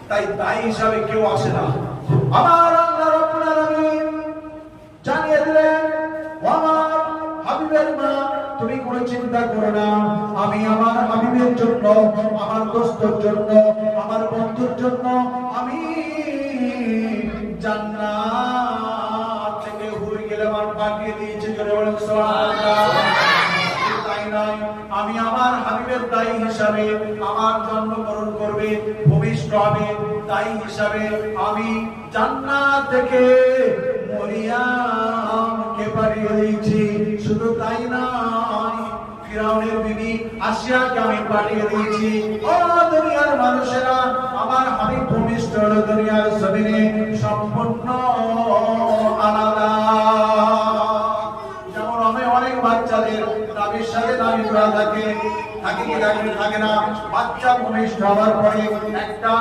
তাই দায়ী হিসাবে কেউ আসে না। আমার আল্লাহ রাব্বুল আলামিন জানিয়ে দিলেন, আমার হাবিবের মা তুমি কোনো চিন্তা করো না, আমি আমার হাবিবের জন্য, আমার দোস্তের জন্য, আমার বন্ধুর জন্য আমি জান্নাত থেকে হুর গেলাম পাঠিয়ে দিয়েছি। জোরে বলেন সুবহানাল্লাহ। তাই নয়, আমি আমার হাবিবের দায়ী হিসাবে, আমার জন্মগ্রহণ করবে, ভূমিষ্ঠ হবে দায়ী হিসাবে আমি জান্নাত থেকে মরিয়ামকে পাঠিয়ে দিয়েছি। শুধু তাই নয়, ফিরাউনের বিবি আসিয়াকে আমি পাঠিয়ে দিয়েছি। ও দুনিয়ার মানুষেরা, আমার হাবিব ভূমিষ্ঠ হলো দুনিয়ার জমিনে সম্পূর্ণ আলাদা। যেমন আমি অনেক বাচ্চাদের দাবির সাথে দাবি করা থাকে কি থাকে না, বাচ্চা ভূমিষ্ঠ হওয়ার পরে একটা